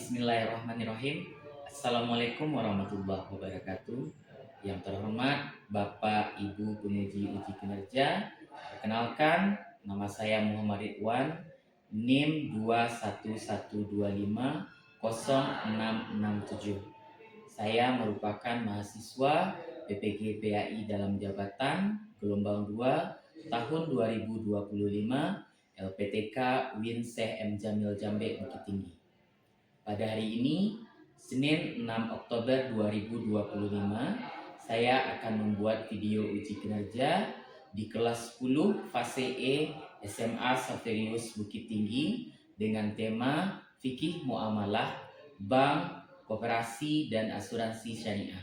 Bismillahirrahmanirrahim. Assalamualaikum warahmatullahi wabarakatuh. Yang terhormat Bapak Ibu Penguji Uji Kinerja, perkenalkan nama saya Muhammad Ridwan, NIM 211250667. Saya merupakan mahasiswa PPG PAI dalam jabatan gelombang 2 tahun 2025 LPTK Win Syekh M Jamil Jambe Bukit Tinggi. Pada hari ini, Senin 6 Oktober 2025, saya akan membuat video uji kinerja di kelas 10 fase E SMA Saverius Bukit Tinggi dengan tema Fikih Muamalah, Bank, Koperasi, dan Asuransi Syariah.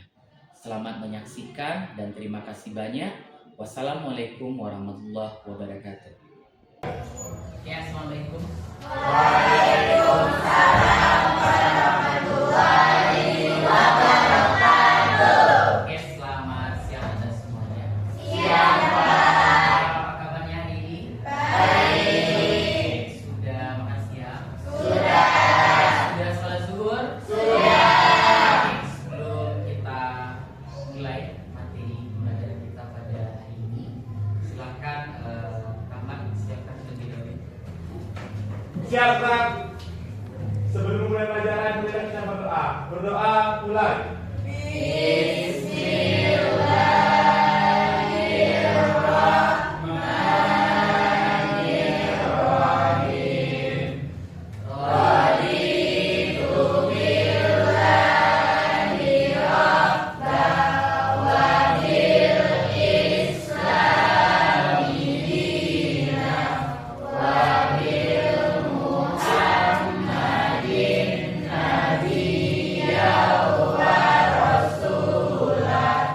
Selamat menyaksikan dan terima kasih banyak. Wassalamualaikum warahmatullahi wabarakatuh. Ya, assalamualaikum. Waalaikumsalam warahmatullahi wabarakatuh. Oke, selamat siang Anda semuanya. Siang, Pak. Apa kabarnya hari ini? Baik. Sudah makan siang? Sudah. Sudah sholat zuhur? Sudah. Sebelum kita mulai materi pembelajaran kita pada hari ini, silakan Rahmat siapkan terlebih dahulu. Siap, Pak. Sebelum mulai pelajaran, kita berdoa. Berdoa, mulai. Bismillahirrahmanirrahim. Raditu billahi rabban wa bil islami dinan wa bil Muhammadin nabiyyan wa rasulan.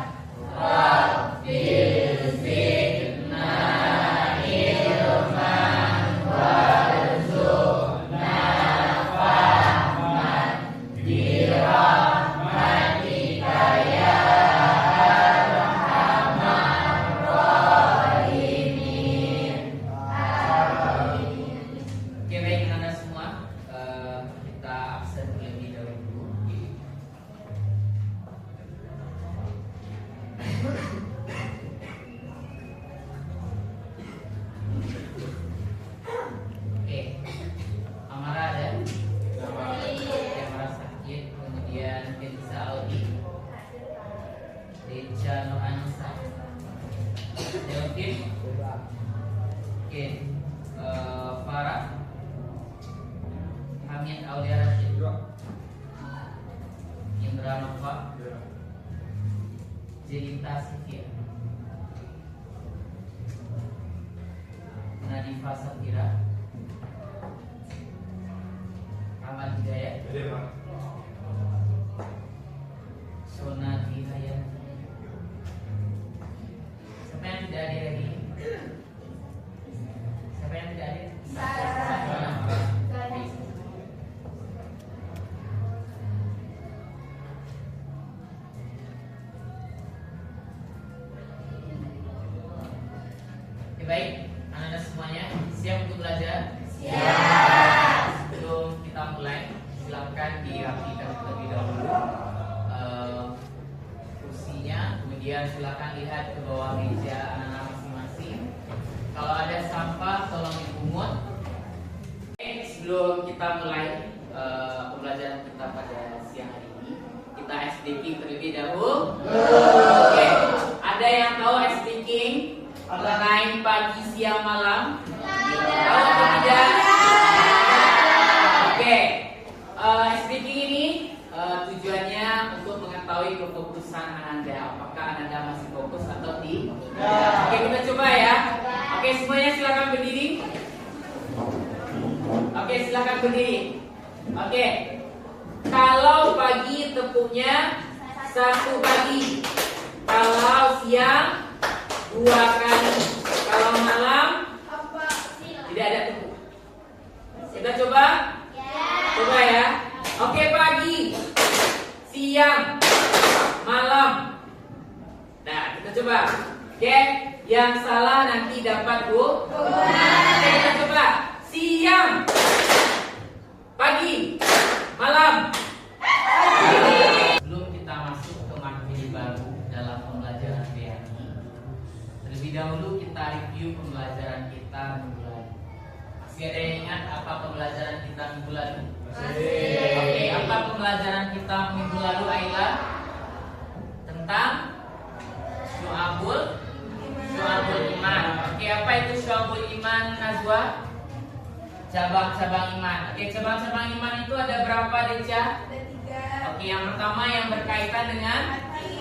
Rabbil zidna ilman warzuqna fahman birahmatika ya arhamar rahimin. Oke, baik Anda semua, kita absen terlebih dahulu. Oke, Amara ada? Yang merasa sakit, kemudian Denisa Audi, Deja Nur Anissa, Deotin, oke, Farah, Hamid Aulia Rashid, Indra Nova, Jelita Sifia, Nadifa Safira, Ahmad Hidayat, Sona Dihayat. Siapa yang tidak hadir hari ini? Siapa yang tidak hadir? Oke, baik, Anda semuanya siap untuk belajar? Siap. Sebelum kita mulai, silakan dirapikan terlebih dahulu kursinya, kemudian silakan lihat ke bawah meja anak-anak masing-masing. Kalau ada sampah, tolong dipungut. Oke, sebelum kita mulai pembelajaran kita pada siang hari ini, kita SDK terlebih dahulu. Oke, ada yang tahu SDK? Mengenai pagi, siang, malam? Tahu atau tidak? Oke, SDK ini tujuannya untuk mengetahui kefokusan Ananda. Apakah Ananda masih fokus atau tidak? Oke, kita coba ya. Oke, semuanya silakan berdiri. Oke, silakan berdiri. Oke, kalau pagi tepuknya 1 kali, kalau siang 2 kali, kalau malam tidak ada tepuk. Kita coba? Coba ya. Oke, pagi, siang, malam. Nah, kita coba. Oke, yang salah nanti dapat Bu. Oke, kita coba. Siang, pagi, malam. apa pembelajaran kita minggu lalu? Oke, apa pembelajaran kita minggu lalu, Ayla? Tentang Syu'abul Iman. Oke, apa itu Syu'abul Iman, Najwa? Cabang-cabang iman. Oke, cabang-cabang iman itu ada berapa, Deca? Ada 3. Oke, yang pertama yang berkaitan dengan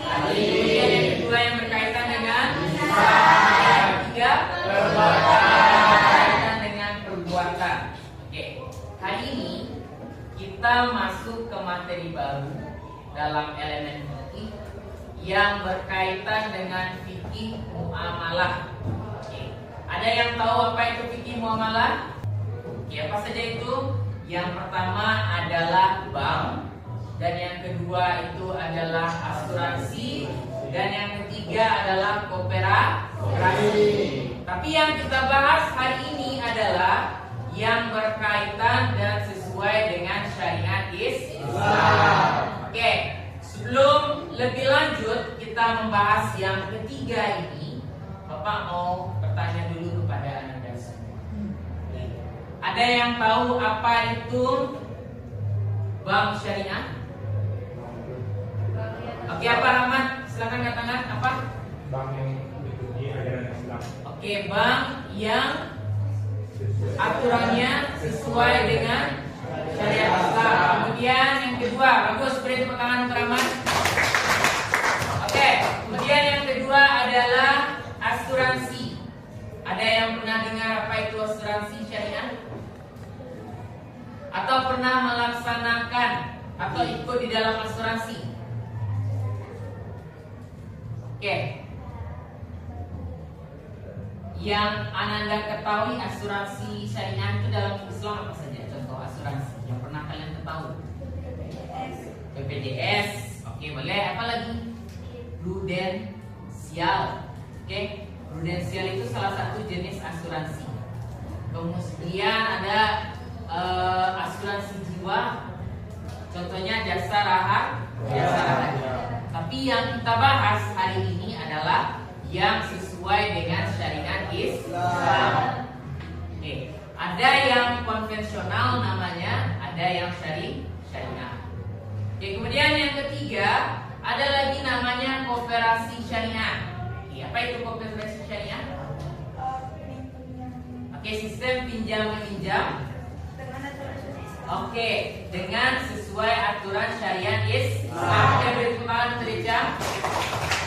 hati. Kemudian yang kedua yang berkaitan dengan lisan. Yang ketiga berkaitan dengan perbuatan. Oke, hari ini kita masuk ke materi baru dalam elemen fikih yang berkaitan dengan fikih muamalah. Oke, ada yang tahu apa itu fikih muamalah? Oke, apa saja itu? Yang pertama adalah bank, dan yang kedua itu adalah asuransi, dan yang ketiga adalah koperasi. Tapi yang kita bahas hari ini adalah yang berkaitan dan sesuai dengan syariat Islam. Oke, sebelum lebih lanjut kita membahas yang ketiga ini, Bapak mau bertanya dulu kepada Anda semua. Ada yang tahu apa itu bank syariah? Oke, apa Rahmat? Silakan katakan apa? Bank yang mengikuti ajaran Islam. Oke, bank yang aturannya sesuai dengan syariat Islam. Kemudian yang kedua, bagus, beri tepuk tangan untuk Rahmat. Oke, kemudian yang kedua adalah asuransi. Ada yang pernah dengar apa itu asuransi syariah? Atau pernah melaksanakan atau ikut di dalam asuransi? Oke. Yang Ananda ketahui asuransi syariah itu dalam Islam apa saja? Contoh asuransi yang pernah kalian ketahui. BPJS. Oke, boleh. Apa lagi? Prudensial. Oke. Prudensial itu salah satu jenis asuransi. Kemudian ada asuransi jiwa, contohnya jasa raharja. Tapi yang kita bahas hari ini adalah yang sesuai dengan syariat Islam. Oke, ada yang konvensional namanya, ada yang syariah. Oke, kemudian yang ketiga ada lagi namanya koperasi syariah. Oke, apa itu koperasi syariah? Oke, sistem pinjam meminjam. Oke, dengan sesuai aturan syariat Islam. Oke, beri tepuk tangan untuk Deca.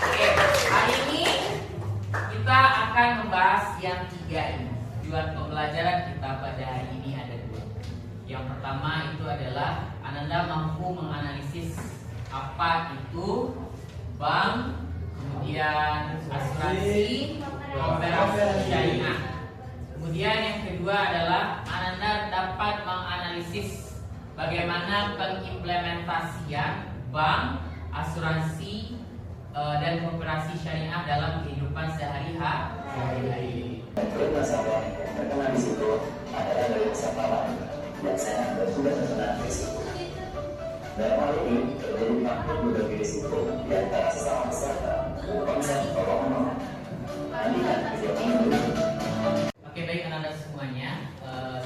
Oke, hari ini kita akan membahas yang tiga ini. Tujuan pembelajaran kita pada hari ini ada dua. Yang pertama itu adalah Ananda mampu menganalisis apa itu bank, kemudian asuransi, koperasi syariah. Kemudian yang kedua adalah Ananda dapat menganalisis bagaimana pengimplementasian bank, asuransi, dan koperasi syariah dalam kehidupan sehari-hari. Nasabah terkena risiko adalah dari nasabah dan saya sudah terkena risiko. Dalam hal ini terjadi konflik berbagi risiko di antara sesama peserta konsep tolong alihkan kejadian dulu. Oke, baik Anda semuanya,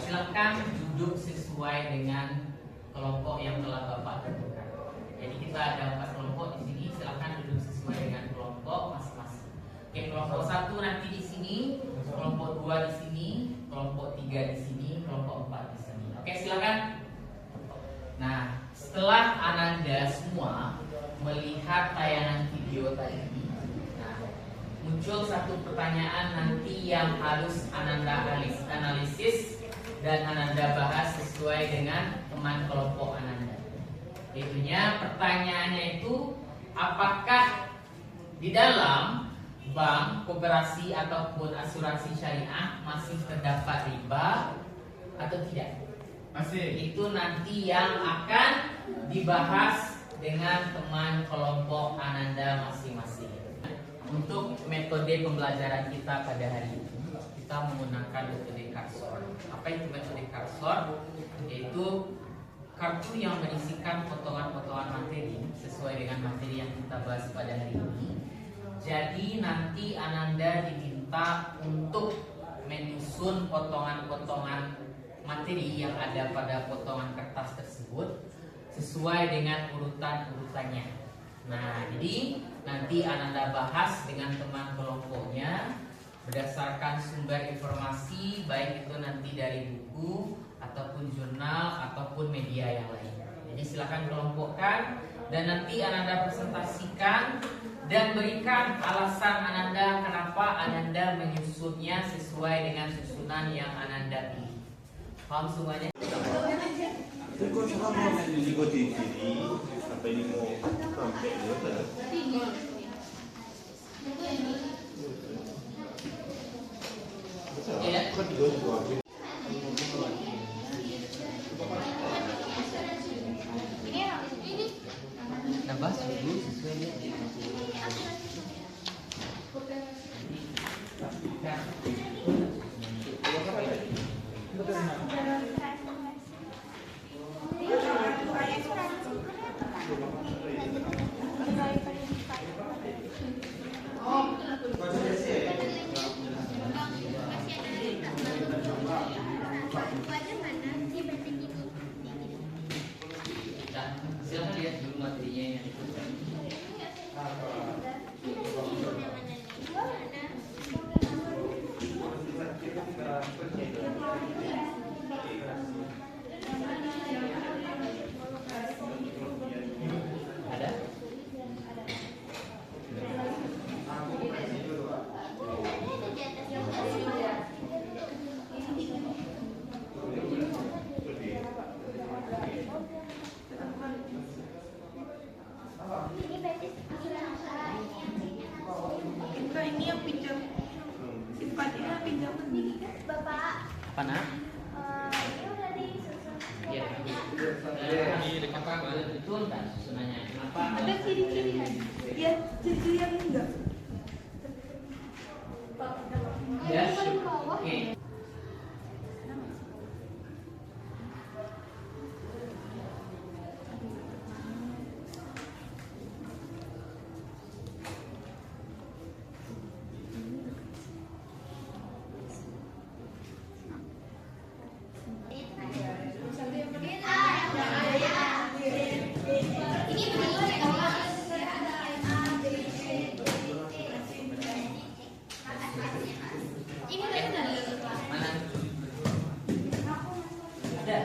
silakan duduk sesuai dengan kelompok yang telah Bapak tentukan. Jadi kita ada 4 kelompok di sini, silakan duduk sesuai dengan kelompok masing-masing. Oke, kelompok 1 nanti di sini, kelompok 2 di sini, kelompok 3 di sini, kelompok 4 di sini. Oke, silakan. Nah, setelah Ananda semua melihat tayangan video tadi, muncul satu pertanyaan nanti yang harus Ananda analisis dan Ananda bahas sesuai dengan teman kelompok Ananda. Itunya pertanyaannya itu, apakah di dalam bank, koperasi ataupun asuransi syariah masih terdapat riba atau tidak? Masih. Itu nanti yang akan dibahas dengan teman kelompok Ananda masing-masing. Untuk metode pembelajaran kita pada hari ini, kita menggunakan metode Cursor. Apa itu metode Cursor? Yaitu kartu yang berisikan potongan-potongan materi sesuai dengan materi yang kita bahas pada hari ini. Jadi nanti Ananda diminta untuk menyusun potongan-potongan materi yang ada pada potongan kertas tersebut sesuai dengan urutan-urutannya. Nah, jadi nanti Ananda bahas dengan teman kelompoknya berdasarkan sumber informasi, baik itu nanti dari buku ataupun jurnal ataupun media yang lain. Jadi silakan kelompokkan dan nanti Ananda presentasikan dan berikan alasan Ananda kenapa Ananda menyusunnya sesuai dengan susunan yang Ananda pilih. Paham semuanya? Itu kok selama di TV sampai ini mau sampai Iya. Kok juga Nambah dulu sesuai dia. Silakan lihat dulu materinya yang itu. Ada? Ini yang pinjam sifatnya pinjam Bapak. Apa nak? Ini udah disusun. Ya. Kenapa betul kan susunannya? Kenapa? Ada ciri-ciri kan? Ya, ciri-ciri yang enggak. Ya. Oke. Mana? Ada.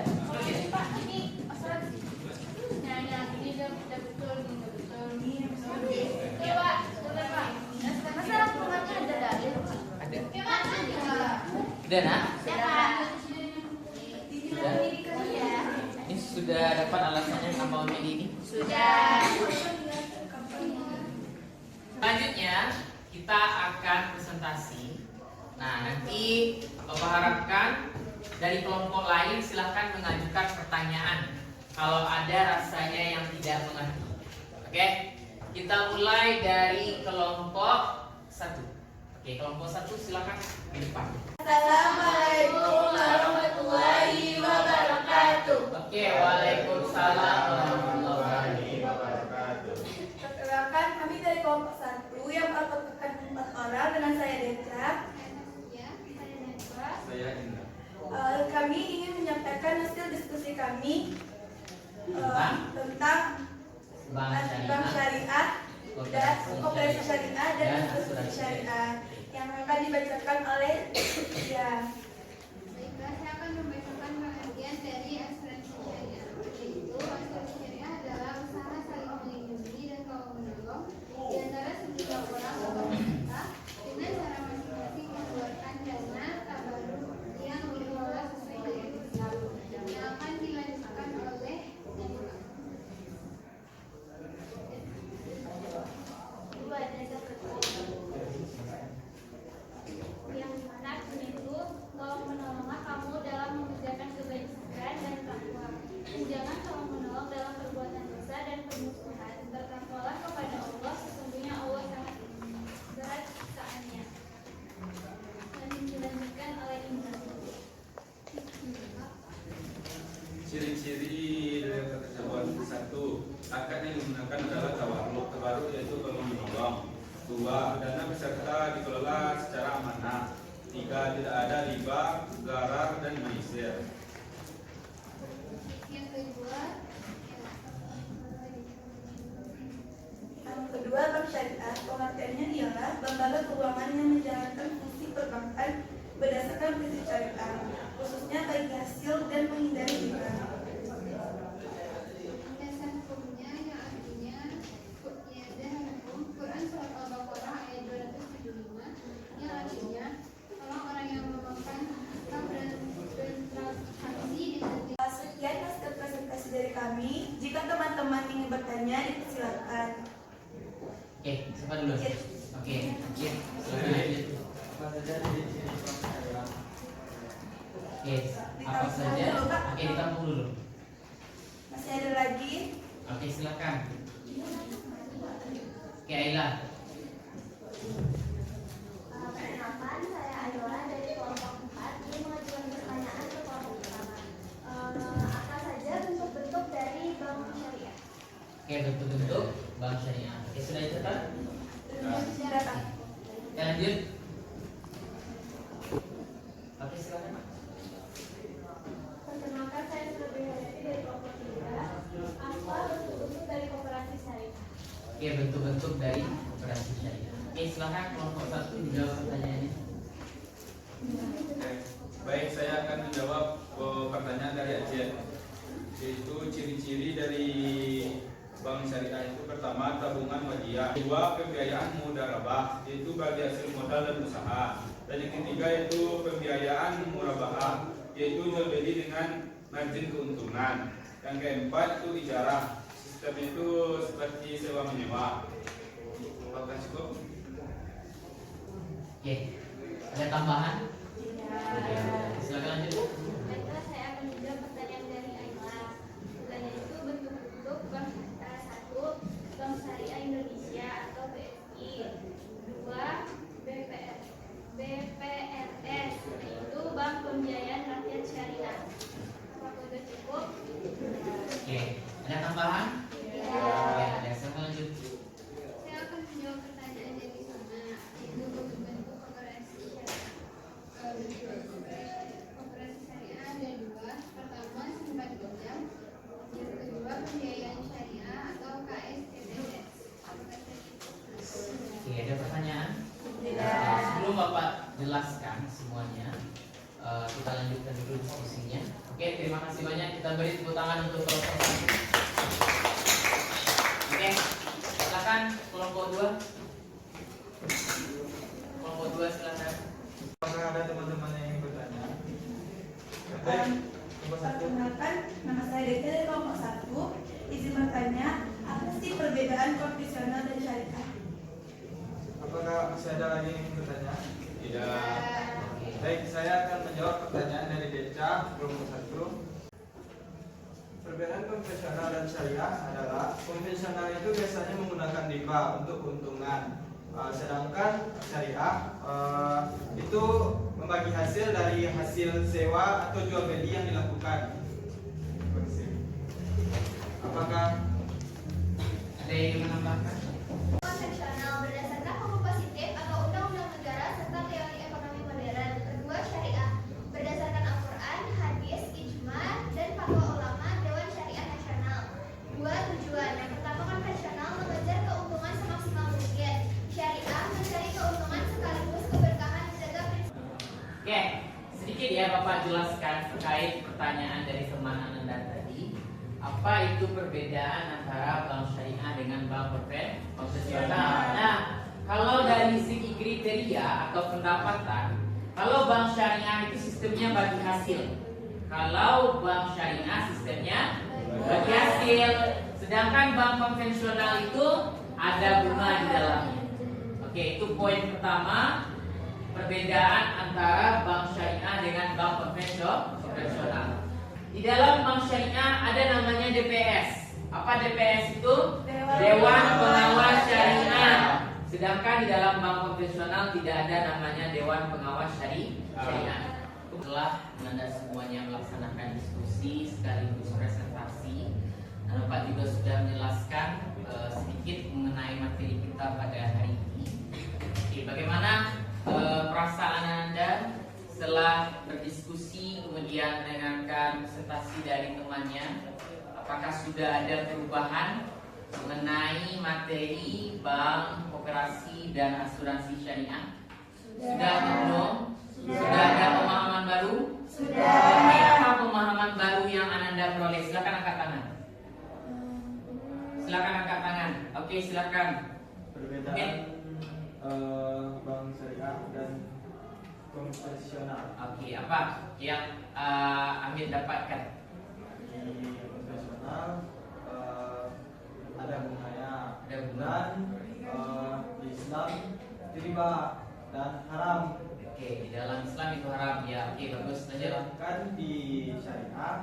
Ada. Udah nak? Sudah. Ini sudah dapat alasannya kenapa memilih ini? Selanjutnya kita akan presentasi. Nah, nanti Bapak harapkan dari kelompok lain silahkan mengajukan pertanyaan kalau ada rasanya yang tidak mengerti. Oke, kita mulai dari kelompok 1. Oke, kelompok 1 silahkan di depan. Assalamualaikum warahmatullahi wabarakatuh. Oke, waalaikumsalam warahmatullahi wabarakatuh. Perkenalkan, kami dari kelompok 1 yang beranggotakan 4 orang dengan saya Deca. Saya Indra. Kami ingin menyampaikan hasil diskusi kami tentang bank syariah dan koperasi syariah dan asuransi syariah yang akan dibacakan oleh ya. Baiklah, saya akan membacakan pengertian dari asuransi syariah. Yaitu, asuransi syariah adalah usaha saling melindungi dan tolong menolong di antara sejumlah orang atau pemerintah dengan cara masing-masing mengeluarkan dana tabarruk yang dikelola sesuai dengan Islam yang akan dilanjutkan oleh yang mana itu tolong menolonglah kamu dalam mengerjakan kebajikan dan takwa. Dan jangan tolong menolong dalam perbuatan dosa dan permusuhan. Bertakwalah kepada Allah, sesungguhnya Allah sangat berat siksaannya. Dan dilanjutkan oleh Imam. Ciri-ciri dari kesatuan 1, akad yang digunakan adalah tawarruk. Tawarruk yaitu tolong menolong. 2, dana peserta dikelola secara amanah. 3, tidak ada riba, gharar dan maisir. lembaga keuangan yang menjalankan fungsi perbankan berdasarkan prinsip syariah, khususnya bagi hasil dan menghindari riba. Dasar hukumnya yang artinya hukum Quran surat Al-Baqarah ayat 275 yang artinya orang-orang yang melakukan atau bertransaksi dengan Sekian naskah presentasi dari kami. Jika teman-teman ingin bertanya, dipersilakan. Oke, siapa dulu? Oke, silakan lanjut. Oke, apa saja? Oke, ditampung dulu. Masih ada lagi? Oke, silakan. Oke, Ayla. Perkenalkan, saya Ayola dari kelompok 4 ini mengajukan pertanyaan ke kelompok pertama. Apa saja bentuk-bentuk dari bank syariah? Oke, bentuk-bentuk bank syariah. Oke, sudah dicatat? Sudah, Pak. Oke, lanjut. Oke, silakan, Pak. Perkenalkan, saya Surabaya Hayati dari kelompok 3. Apa bentuk-bentuk dari koperasi syariah? Oke, bentuk-bentuk dari operasi syariah. Oke, silakan kelompok 1 menjawab pertanyaannya. Baik, saya akan menjawab pertanyaan dari Aceh. Yaitu ciri-ciri dari bank syariah itu pertama tabungan wajibah, dua pembiayaan mudharabah yaitu bagi hasil modal dan usaha, dan yang ketiga yaitu pembiayaan murabahah yaitu jual beli dengan margin keuntungan, yang keempat itu ijarah, sistem itu seperti sewa menyewa. Apakah cukup? Oke, ada tambahan? Silakan lanjut. Baiklah, saya akan menjawab pertanyaan dari Ayla. Yaitu bentuk-bentuk bank syariah. 1. Bank Syariah Indonesia atau BSI. 2. BPRS, yaitu Bank Pembiayaan Rakyat Syariah. Apakah sudah cukup? Oke, ada tambahan? Oke, ada. Silakan lanjut. Saya akan menjawab pertanyaan dari sana, yaitu bentuk koperasi syariah. Koperasi syariah ada dua. Pertama, simpan pinjam. Yang kedua, pembiayaan syariah atau KSPTS. Oke, ada pertanyaan? Sebelum Bapak jelaskan semuanya, kita lanjutkan dulu diskusinya. Oke, terima kasih banyak. Kita beri tepuk tangan untuk kelompok 1. Oke, silakan kelompok 2. Kelompok 2 silakan. Apakah ada teman-teman yang ingin bertanya? Baik, kelompok 1. Perkenalkan, nama saya Deka dari kelompok 1. Izin bertanya, apa sih perbedaan konvensional dan syariah? Apakah masih ada lagi yang ingin bertanya? Tidak. Baik, saya akan menjawab pertanyaan dari Deca, kelompok 1. Perbedaan konvensional dan syariah adalah konvensional itu biasanya menggunakan riba untuk keuntungan, sedangkan syariah itu membagi hasil dari hasil sewa atau jual beli yang dilakukan. Terima kasih. Apakah Ada yang ingin menambahkan? Konvensional berdasarkan hukum positif atau undang-undang negara serta teori ekonomi modern. Kedua, syariah berdasarkan Al-Quran, hadis, ijma, dan fatwa ulama Dewan Syariah Nasional. Dua, tujuan. Yang pertama, konvensional mengejar keuntungan semaksimal mungkin. Syariah mencari keuntungan sekaligus keberkahan menjaga prinsip. Oke, sedikit ya Bapak jelaskan terkait pertanyaan dari teman Anda tadi. Apa itu perbedaan antara bank syariah dengan bank konvensional? Nah, kalau dari segi kriteria atau pendapatan, kalau bank syariah itu sistemnya bagi hasil. Kalau bank syariah sistemnya bagi hasil, sedangkan bank konvensional itu ada bunga di dalamnya. Oke, itu poin pertama. Perbedaan antara bank syariah dengan bank konvensional. Di dalam bank syariah ada namanya DPS. Apa DPS itu? Dewan Pengawas Syariah. Sedangkan di dalam bank konvensional tidak ada namanya Dewan Pengawas Syariah. Setelah Anda semuanya melaksanakan diskusi sekaligus presentasi, Bapak juga sudah menjelaskan sedikit mengenai materi kita pada hari ini. Oke, bagaimana perasaan Anda setelah berdiskusi kemudian mendengarkan presentasi dari temannya? Apakah sudah ada perubahan mengenai materi bank, koperasi, dan asuransi syariah? Sudah atau belum? Sudah ada pemahaman baru? Sudah. Oke, apa pemahaman baru yang Ananda peroleh? Silakan angkat tangan. Silakan angkat tangan. Oke, silakan. Perbedaan bank syariah dan konvensional. Oke, apa yang Amir dapatkan? Di konvensional ada bunganya, Ada bunga. dan di Islam itu riba dan haram. Oke, di dalam Islam itu haram ya. Oke, bagus. Lanjut. Sedangkan di syariah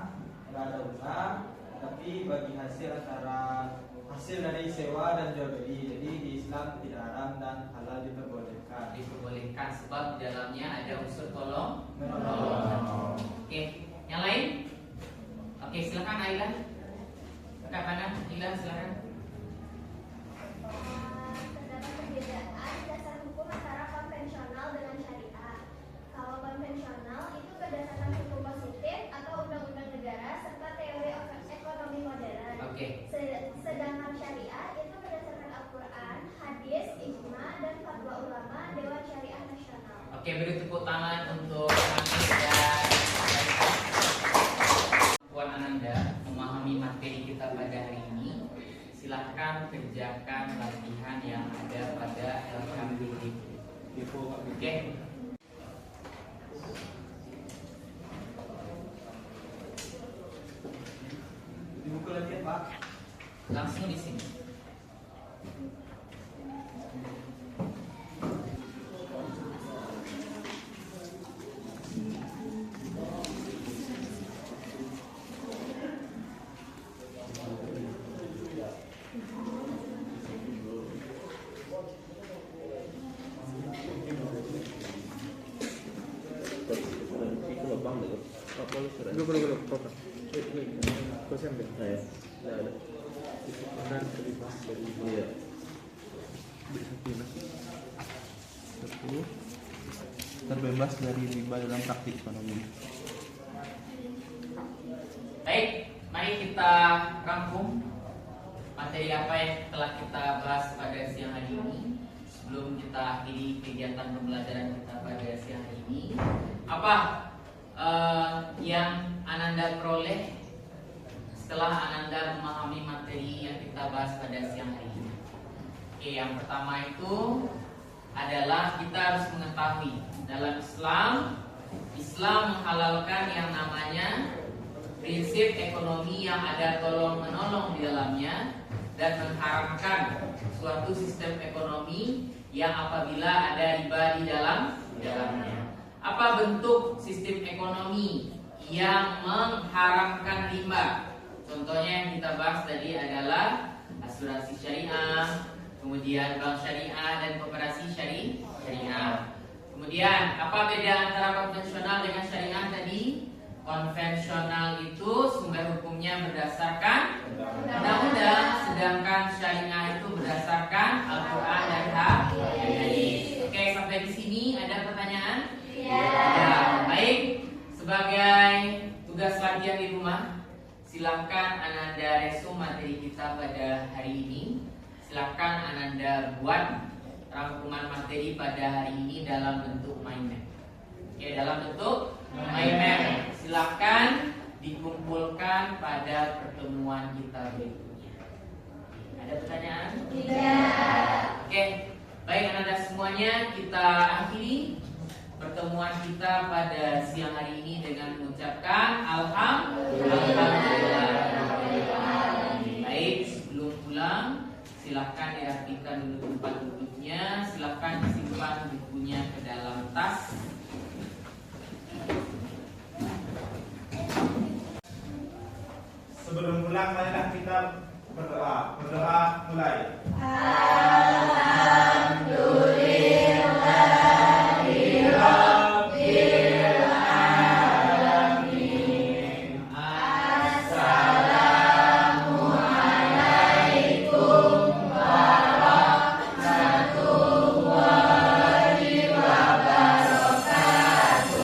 nggak ada bunga, tapi bagi hasil antara hasil dari sewa dan jual beli. Jadi di Islam tidak haram dan halal diperbolehkan. Diperbolehkan sebab di dalamnya ada unsur tolong Menolong. Oke, yang lain? Oke, silakan Aila. Angkat tangan, Aila silakan. Terdapat perbedaan dasar hukum antara konvensional dengan syariah. Kalau konvensional itu berdasarkan hukum positif atau undang-undang negara serta teori ekonomi modern. Oke. Sedangkan syariah itu berdasarkan Al-Quran, hadis, ijma, dan fatwa ulama Dewan Syariah Nasional. Oke, beri tepuk tangan untuk Amir dan Puan Ananda memahami materi kita pada hari ini. Silahkan kerjakan latihan yang ada pada LKPD. Oke. Di buku latihan Pak. Langsung di sini. Terbebas dari riba dalam praktik ekonomi. Baik, mari kita rangkum materi apa yang telah kita bahas pada siang hari ini. Sebelum kita akhiri kegiatan pembelajaran kita pada siang hari ini, apa yang Ananda peroleh setelah Ananda memahami materi yang kita bahas pada siang hari ini? Oke, yang pertama itu adalah kita harus mengetahui dalam Islam menghalalkan yang namanya prinsip ekonomi yang ada tolong menolong di dalamnya dan mengharamkan suatu sistem ekonomi yang apabila ada riba di dalamnya. Apa bentuk sistem ekonomi yang mengharamkan riba? Contohnya yang kita bahas tadi adalah asuransi syariah, kemudian bank syariah dan koperasi syariah. Kemudian apa beda antara konvensional dengan syariah tadi? Konvensional itu sumber hukumnya berdasarkan undang-undang, sedangkan syariah itu berdasarkan Al-Quran dan hadis. Oke, sampai di sini ada pertanyaan? Ya, baik. Sebagai tugas latihan di rumah, silakan Ananda resum materi kita pada hari ini. Silakan Ananda buat rangkuman materi pada hari ini dalam bentuk mind map. Oke, dalam bentuk mind map. Silakan dikumpulkan pada pertemuan kita berikutnya. Ada pertanyaan? Tidak. Oke, baik Ananda semuanya, kita akhiri pertemuan kita pada siang hari ini dengan mengucapkan Alhamdulillah. Baik, sebelum pulang silahkan dirapikan dulu tempat duduknya, silahkan disimpan bukunya ke dalam tas.